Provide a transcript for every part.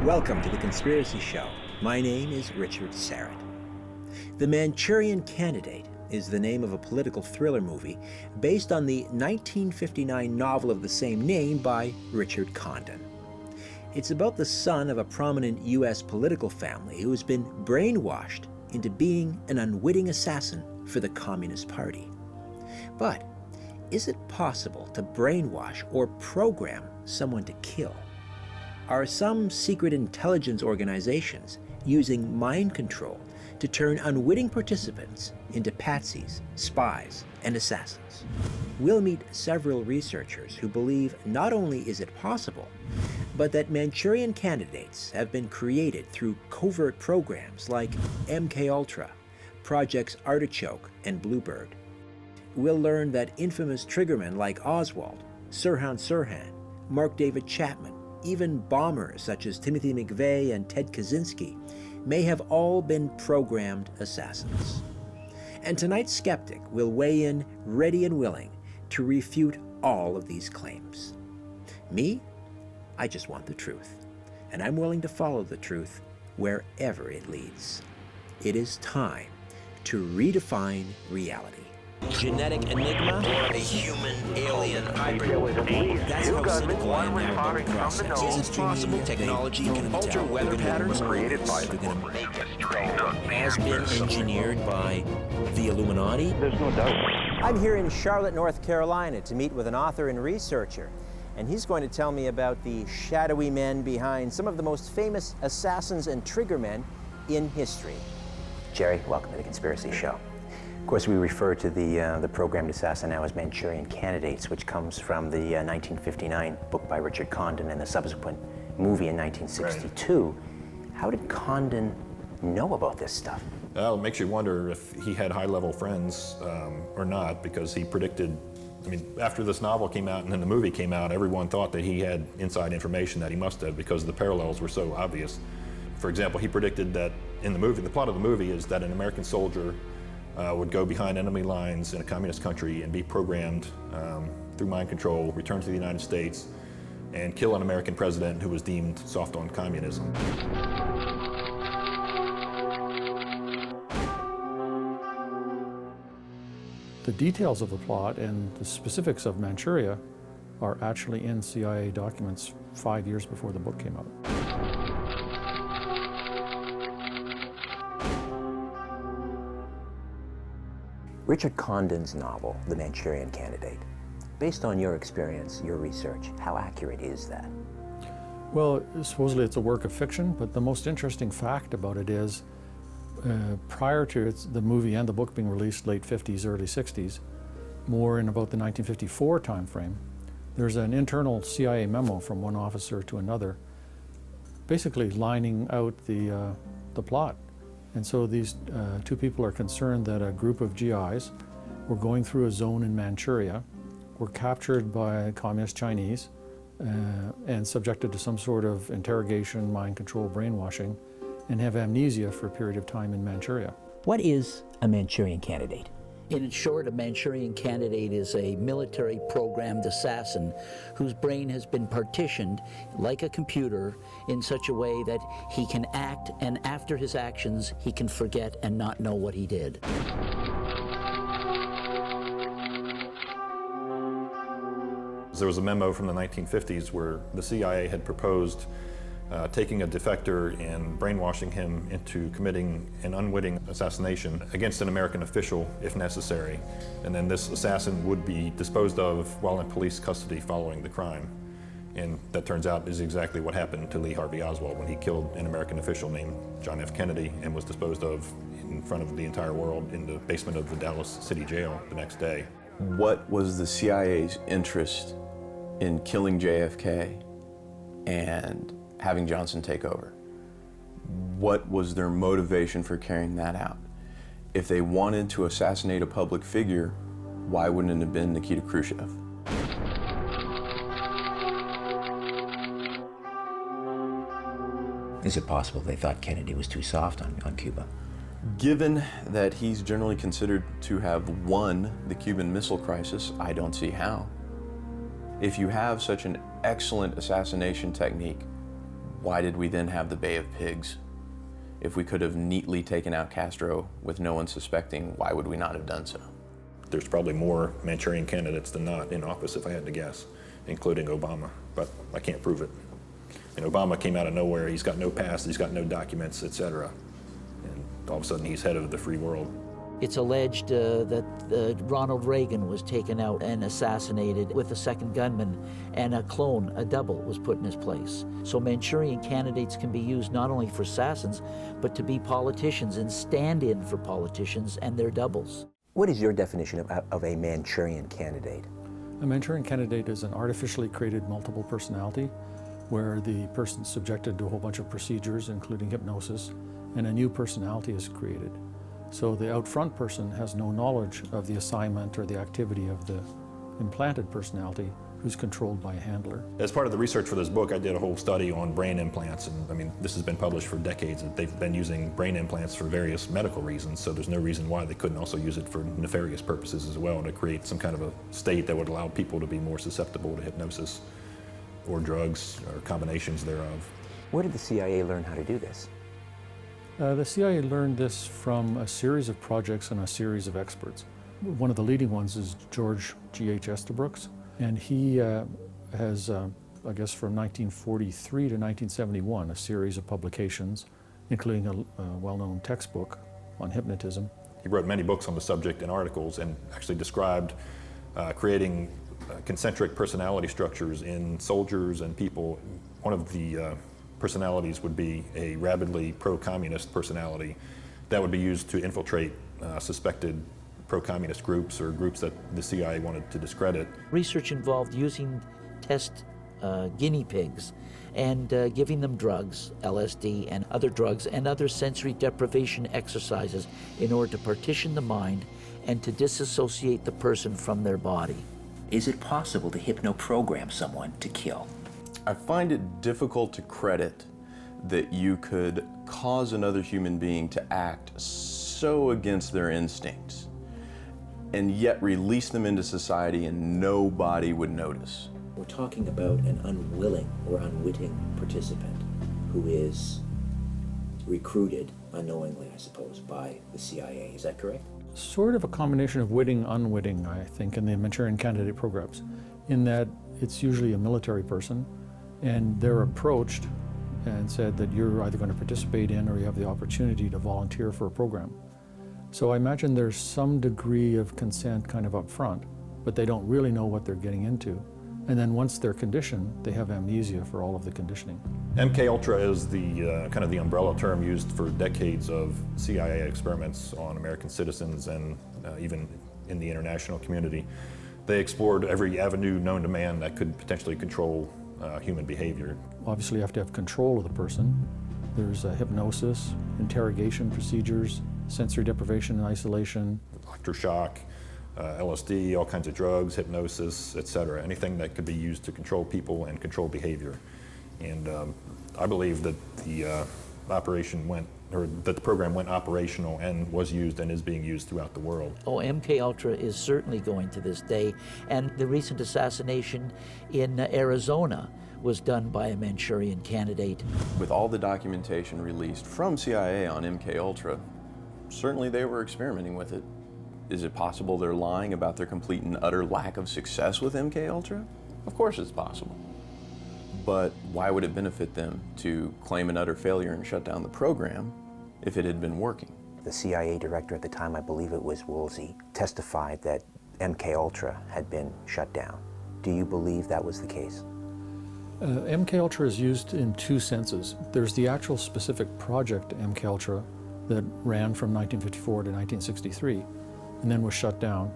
Welcome to The Conspiracy Show. My name is Richard Sarat. The Manchurian Candidate is the name of a political thriller movie based on the 1959 novel of the same name by Richard Condon. It's about the son of a prominent U.S. political family who has been brainwashed into being an unwitting assassin for the Communist Party. But is it possible to brainwash or program someone to kill? Are some secret intelligence organizations using mind control to turn unwitting participants into patsies, spies, and assassins? We'll meet several researchers who believe not only is it possible, but that Manchurian candidates have been created through covert programs like MKUltra, projects Artichoke and Bluebird. We'll learn that infamous triggermen like Oswald, Sirhan Sirhan, Mark David Chapman, even bombers such as Timothy McVeigh and Ted Kaczynski may have all been programmed assassins. And tonight's skeptic will weigh in ready and willing to refute all of these claims. Me? I just want the truth, and I'm willing to follow the truth wherever it leads. It is time to redefine reality. Genetic enigma, a human alien hybrid. That's how cynical I am now about the process. Is it possible technology can alter weather patterns created by the has been engineered by the Illuminati? There's no doubt. I'm here in Charlotte, North Carolina to meet with an author and researcher, and he's going to tell me about the shadowy men behind some of the most famous assassins and triggermen in history. Jerry, welcome to The Conspiracy Show. Of course, we refer to the programmed assassin now as Manchurian Candidates, which comes from the 1959 book by Richard Condon and the subsequent movie in 1962. Right. How did Condon know about this stuff? Well, it makes you wonder if he had high-level friends or not, because he predicted, after this novel came out and then the movie came out, everyone thought that he had inside information that he must have, because the parallels were so obvious. For example, he predicted that in the movie, the plot of the movie is that an American soldier would go behind enemy lines in a communist country and be programmed through mind control, return to the United States, and kill an American president who was deemed soft on communism. The details of the plot and the specifics of Manchuria are actually in CIA documents 5 years before the book came out. Richard Condon's novel, The Manchurian Candidate, based on your experience, your research, how accurate is that? Well, supposedly it's a work of fiction, but the most interesting fact about it is prior to the movie and the book being released late 50s, early 60s, more in about the 1954 timeframe, there's an internal CIA memo from one officer to another, basically lining out the plot. And so these two people are concerned that a group of GIs were going through a zone in Manchuria, were captured by communist Chinese, and subjected to some sort of interrogation, mind control, brainwashing, and have amnesia for a period of time in Manchuria. What is a Manchurian Candidate? In short, a Manchurian Candidate is a military programmed assassin whose brain has been partitioned like a computer in such a way that he can act, and after his actions, he can forget and not know what he did. There was a memo from the 1950s where the CIA had proposed taking a defector and brainwashing him into committing an unwitting assassination against an American official if necessary. And then this assassin would be disposed of while in police custody following the crime. And that turns out is exactly what happened to Lee Harvey Oswald when he killed an American official named John F. Kennedy and was disposed of in front of the entire world in the basement of the Dallas City Jail the next day. What was the CIA's interest in killing JFK and having Johnson take over? What was their motivation for carrying that out? If they wanted to assassinate a public figure, why wouldn't it have been Nikita Khrushchev? Is it possible they thought Kennedy was too soft on Cuba? Given that he's generally considered to have won the Cuban Missile Crisis, I don't see how. If you have such an excellent assassination technique, why did we then have the Bay of Pigs? If we could have neatly taken out Castro with no one suspecting, why would we not have done so? There's probably more Manchurian candidates than not in office, if I had to guess, including Obama, but I can't prove it. And Obama came out of nowhere. He's got no past, he's got no documents, etc. And all of a sudden he's head of the free world. It's alleged that Ronald Reagan was taken out and assassinated with a second gunman, and a clone, a double, was put in his place. So Manchurian candidates can be used not only for assassins, but to be politicians and stand in for politicians and their doubles. What is your definition of a Manchurian candidate? A Manchurian candidate is an artificially created multiple personality where the person's subjected to a whole bunch of procedures, including hypnosis, and a new personality is created. So the out front person has no knowledge of the assignment or the activity of the implanted personality who's controlled by a handler. As part of the research for this book, I did a whole study on brain implants, and I mean, this has been published for decades, and they've been using brain implants for various medical reasons, so there's no reason why they couldn't also use it for nefarious purposes as well, to create some kind of a state that would allow people to be more susceptible to hypnosis or drugs or combinations thereof. Where did the CIA learn how to do this? The CIA learned this from a series of projects and a series of experts. One of the leading ones is George G.H. Estabrooks, and he has, I guess from 1943 to 1971, a series of publications, including a well-known textbook on hypnotism. He wrote many books on the subject and articles, and actually described creating concentric personality structures in soldiers and people. One of the personalities would be a rabidly pro-communist personality that would be used to infiltrate suspected pro-communist groups or groups that the CIA wanted to discredit. Research involved using test guinea pigs and giving them drugs, LSD and other drugs, and other sensory deprivation exercises in order to partition the mind and to disassociate the person from their body. Is it possible to hypnoprogram someone to kill? I find it difficult to credit that you could cause another human being to act so against their instincts and yet release them into society and nobody would notice. We're talking about an unwilling or unwitting participant who is recruited unknowingly, I suppose, by the CIA. Is that correct? Sort of a combination of witting, unwitting, I think, in the Manchurian Candidate programs, in that it's usually a military person, and they're approached and said that you're either going to participate in or you have the opportunity to volunteer for a program. So I imagine there's some degree of consent kind of up front, but they don't really know what they're getting into. And then once they're conditioned, they have amnesia for all of the conditioning. MKUltra is the kind of the umbrella term used for decades of CIA experiments on American citizens and even in the international community. They explored every avenue known to man that could potentially control human behavior. Obviously you have to have control of the person. There's hypnosis, interrogation procedures, sensory deprivation and isolation. Electroshock, LSD, all kinds of drugs, hypnosis, etc. Anything that could be used to control people and control behavior. And I believe that the that the program went operational and was used and is being used throughout the world. Oh, MKUltra is certainly going to this day, and the recent assassination in Arizona was done by a Manchurian candidate. With all the documentation released from CIA on MKUltra, certainly they were experimenting with it. Is it possible they're lying about their complete and utter lack of success with MKUltra? Of course it's possible. But why would it benefit them to claim an utter failure and shut down the program if it had been working? The CIA director at the time, I believe it was Woolsey, testified that MKUltra had been shut down. Do you believe that was the case? MKUltra is used in two senses. There's the actual specific project MKUltra that ran from 1954 to 1963 and then was shut down.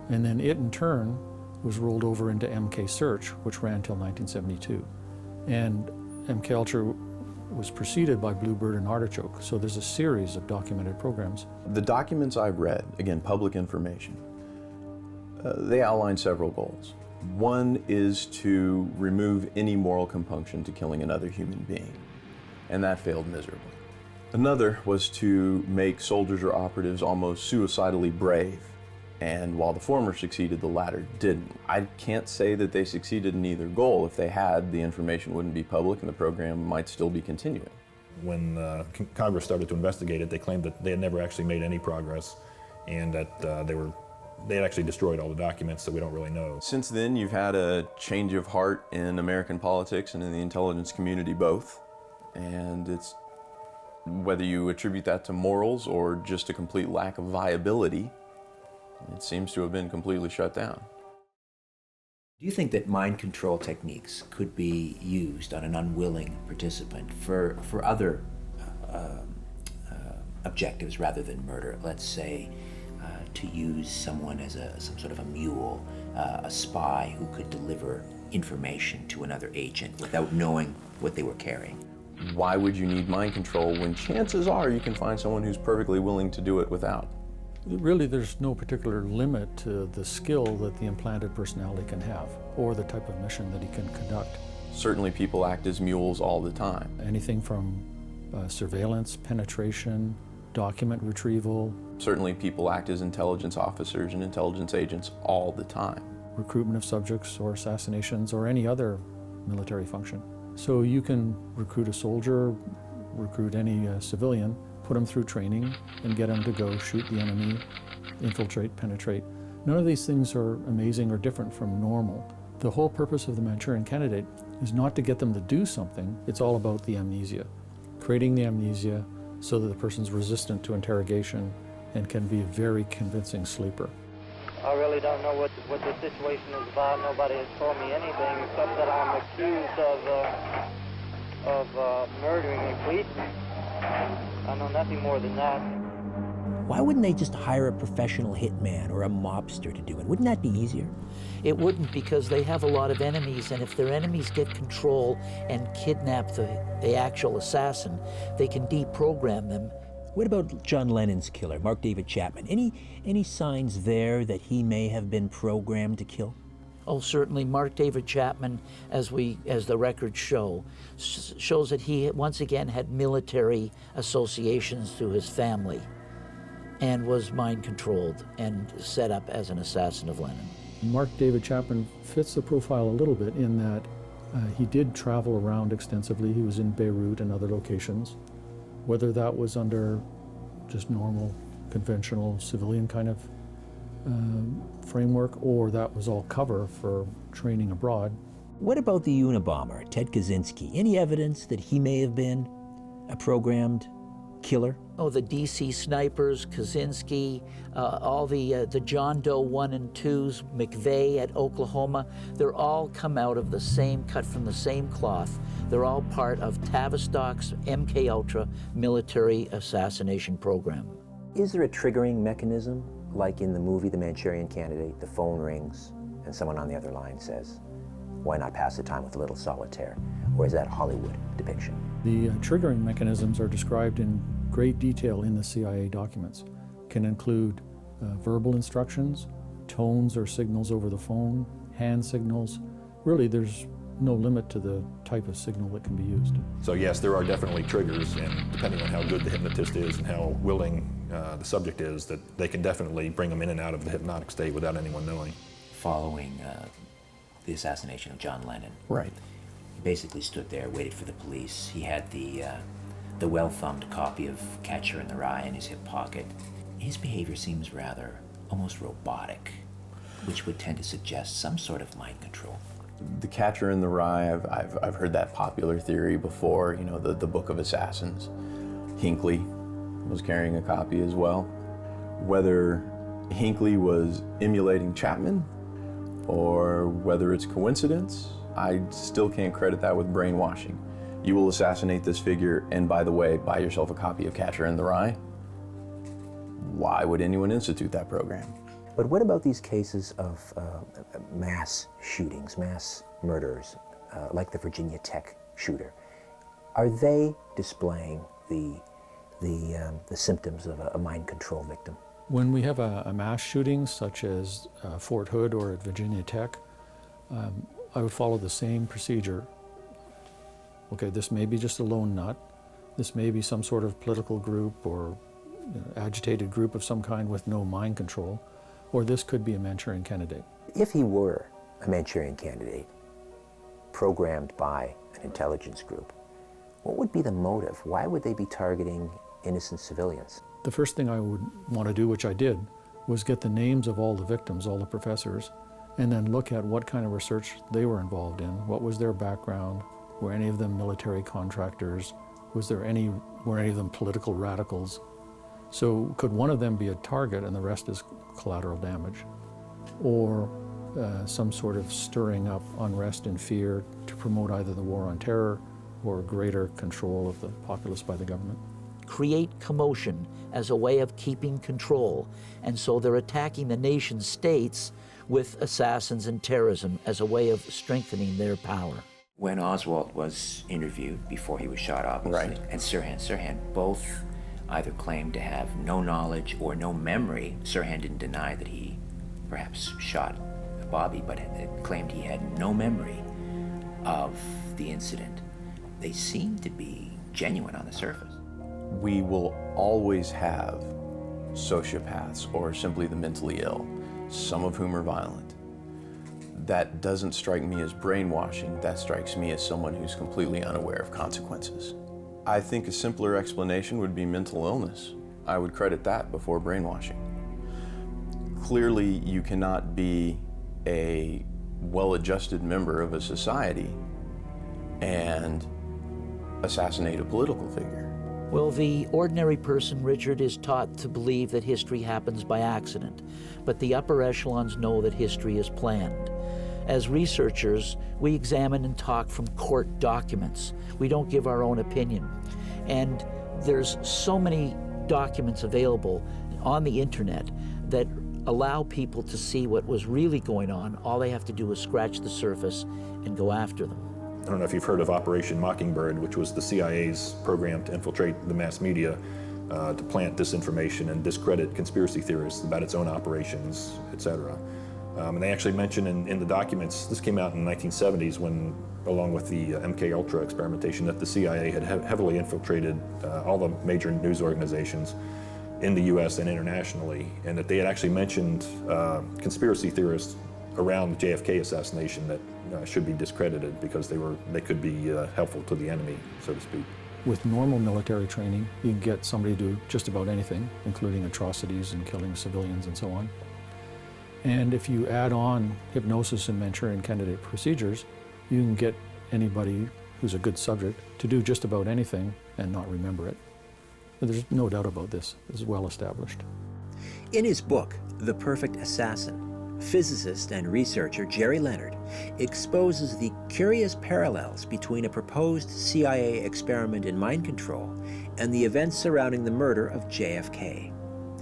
And then it in turn was rolled over into MK Search, which ran till 1972. And MKUltra was preceded by Bluebird and Artichoke. So there's a series of documented programs. The documents I've read, again, public information, they outline several goals. One is to remove any moral compunction to killing another human being, and that failed miserably. Another was to make soldiers or operatives almost suicidally brave And while the former succeeded, the latter didn't. I can't say that they succeeded in either goal. If they had, the information wouldn't be public and the program might still be continuing. When Congress started to investigate it, they claimed that they had never actually made any progress and that they had actually destroyed all the documents, so we don't really know. Since then, you've had a change of heart in American politics and in the intelligence community both. And it's whether you attribute that to morals or just a complete lack of viability, it seems to have been completely shut down. Do you think that mind control techniques could be used on an unwilling participant for other objectives rather than murder? Let's say to use someone as some sort of a mule, a spy who could deliver information to another agent without knowing what they were carrying. Why would you need mind control when chances are you can find someone who's perfectly willing to do it without? Really, there's no particular limit to the skill that the implanted personality can have or the type of mission that he can conduct. Certainly people act as mules all the time. Anything from surveillance, penetration, document retrieval. Certainly people act as intelligence officers and intelligence agents all the time. Recruitment of subjects or assassinations or any other military function. So you can recruit a soldier, recruit any civilian, put them through training and get them to go shoot the enemy, infiltrate, penetrate. None of these things are amazing or different from normal. The whole purpose of the Manchurian Candidate is not to get them to do something, it's all about the amnesia. Creating the amnesia so that the person's resistant to interrogation and can be a very convincing sleeper. I really don't know what the situation is about. Nobody has told me anything except that I'm accused of murdering a policeman. I know nothing more than that. Why wouldn't they just hire a professional hitman or a mobster to do it? Wouldn't that be easier? It wouldn't, because they have a lot of enemies, and if their enemies get control and kidnap the actual assassin, they can deprogram them. What about John Lennon's killer, Mark David Chapman? Any signs there that he may have been programmed to kill? Oh, certainly. Mark David Chapman, as the records shows that he once again had military associations through his family and was mind controlled and set up as an assassin of Lennon. Mark David Chapman fits the profile a little bit in that he did travel around extensively. He was in Beirut and other locations. Whether that was under just normal, conventional civilian kind of framework, or that was all cover for training abroad. What about the Unabomber, Ted Kaczynski? Any evidence that he may have been a programmed killer? Oh, the DC snipers, Kaczynski, all the John Doe 1 and 2s, McVeigh at Oklahoma, they're all come out of the same, cut from the same cloth. They're all part of Tavistock's MKUltra military assassination program. Is there a triggering mechanism, like in the movie The Manchurian Candidate? The phone rings and someone on the other line says, "Why not pass the time with a little solitaire?" Or is that Hollywood depiction? The triggering mechanisms are described in great detail in the CIA documents. Can include verbal instructions, tones or signals over the phone, hand signals. Really, there's no limit to the type of signal that can be used. So yes, there are definitely triggers, and depending on how good the hypnotist is and how willing the subject is, that they can definitely bring them in and out of the hypnotic state without anyone knowing. Following the assassination of John Lennon. Right. He basically stood there, waited for the police. He had the well-thumbed copy of Catcher in the Rye in his hip pocket. His behavior seems rather almost robotic, which would tend to suggest some sort of mind control. The Catcher in the Rye, I've heard that popular theory before, you know, the Book of Assassins. Hinckley was carrying a copy as well. Whether Hinckley was emulating Chapman or whether it's coincidence, I still can't credit that with brainwashing. You will assassinate this figure, and by the way, buy yourself a copy of Catcher in the Rye. Why would anyone institute that program? But what about these cases of mass shootings, mass murders, like the Virginia Tech shooter? Are they displaying the symptoms of a mind control victim? When we have a mass shooting, such as Fort Hood or at Virginia Tech, I would follow the same procedure. Okay, this may be just a lone nut. This may be some sort of political group or agitated group of some kind with no mind control. or this could be a Manchurian Candidate. If he were a Manchurian Candidate programmed by an intelligence group, what would be the motive? Why would they be targeting innocent civilians? The first thing I would want to do, which I did, was get the names of all the victims, all the professors, and then look at what kind of research they were involved in. What was their background? Were any of them military contractors? Were any of them political radicals? So could one of them be a target and the rest is collateral damage? Or some sort of stirring up unrest and fear to promote either the war on terror or greater control of the populace by the government? Create commotion as a way of keeping control, and so they're attacking the nation states with assassins and terrorism as a way of strengthening their power. When Oswald was interviewed before he was shot, obviously, Right. and Sirhan, both either claimed to have no knowledge or no memory. Sirhan didn't deny that he perhaps shot Bobby, but claimed he had no memory of the incident. They seem to be genuine on the surface. We will always have sociopaths or simply the mentally ill, some of whom are violent. That doesn't strike me as brainwashing. That strikes me as someone who's completely unaware of consequences. I think a simpler explanation would be mental illness. I would credit that before brainwashing. Clearly, you cannot be a well-adjusted member of a society and assassinate a political figure. Well, the ordinary person, Richard, is taught to believe that history happens by accident, but the upper echelons know that history is planned. As researchers, we examine and talk from court documents. We don't give our own opinion. And there's so many documents available on the internet that allow people to see what was really going on. All they have to do is scratch the surface and go after them. I don't know if you've heard of Operation Mockingbird, which was the CIA's program to infiltrate the mass media, to plant disinformation and discredit conspiracy theorists about its own operations, etc. And they actually mention in the documents, this came out in the 1970s when, along with the MKUltra experimentation, that the CIA had heavily infiltrated all the major news organizations in the US and internationally, and that they had actually mentioned conspiracy theorists around the JFK assassination that should be discredited because they could be helpful to the enemy, so to speak. With normal military training, you can get somebody to do just about anything, including atrocities and killing civilians and so on. And if you add on hypnosis and Manchurian Candidate procedures, you can get anybody who's a good subject to do just about anything and not remember it. But there's no doubt about this. This is well established. In his book, The Perfect Assassin, physicist and researcher Jerry Leonard exposes the curious parallels between a proposed CIA experiment in mind control and the events surrounding the murder of JFK.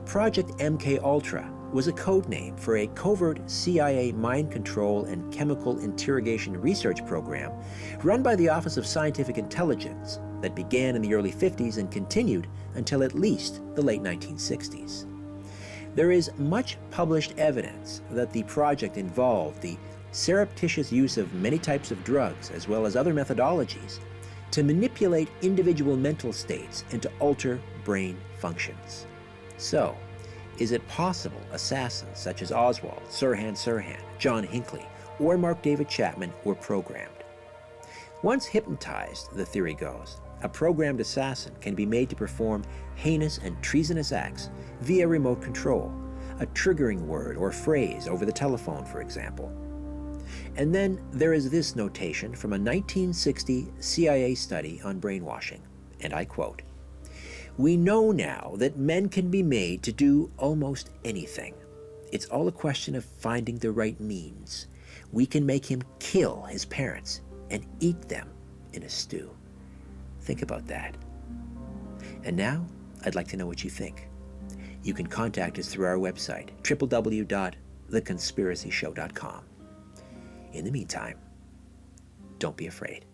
Project MKUltra was a code name for a covert CIA mind control and chemical interrogation research program run by the Office of Scientific Intelligence that began in the early 50s and continued until at least the late 1960s. There is much published evidence that the project involved the surreptitious use of many types of drugs as well as other methodologies to manipulate individual mental states and to alter brain functions. So, is it possible assassins such as Oswald, Sirhan Sirhan, John Hinckley, or Mark David Chapman were programmed? Once hypnotized, the theory goes, a programmed assassin can be made to perform heinous and treasonous acts via remote control, a triggering word or phrase over the telephone, for example. And then there is this notation from a 1960 CIA study on brainwashing, and I quote, "We know now that men can be made to do almost anything. It's all a question of finding the right means. We can make him kill his parents and eat them in a stew." Think about that. And now, I'd like to know what you think. You can contact us through our website, www.theconspiracyshow.com. In the meantime, don't be afraid.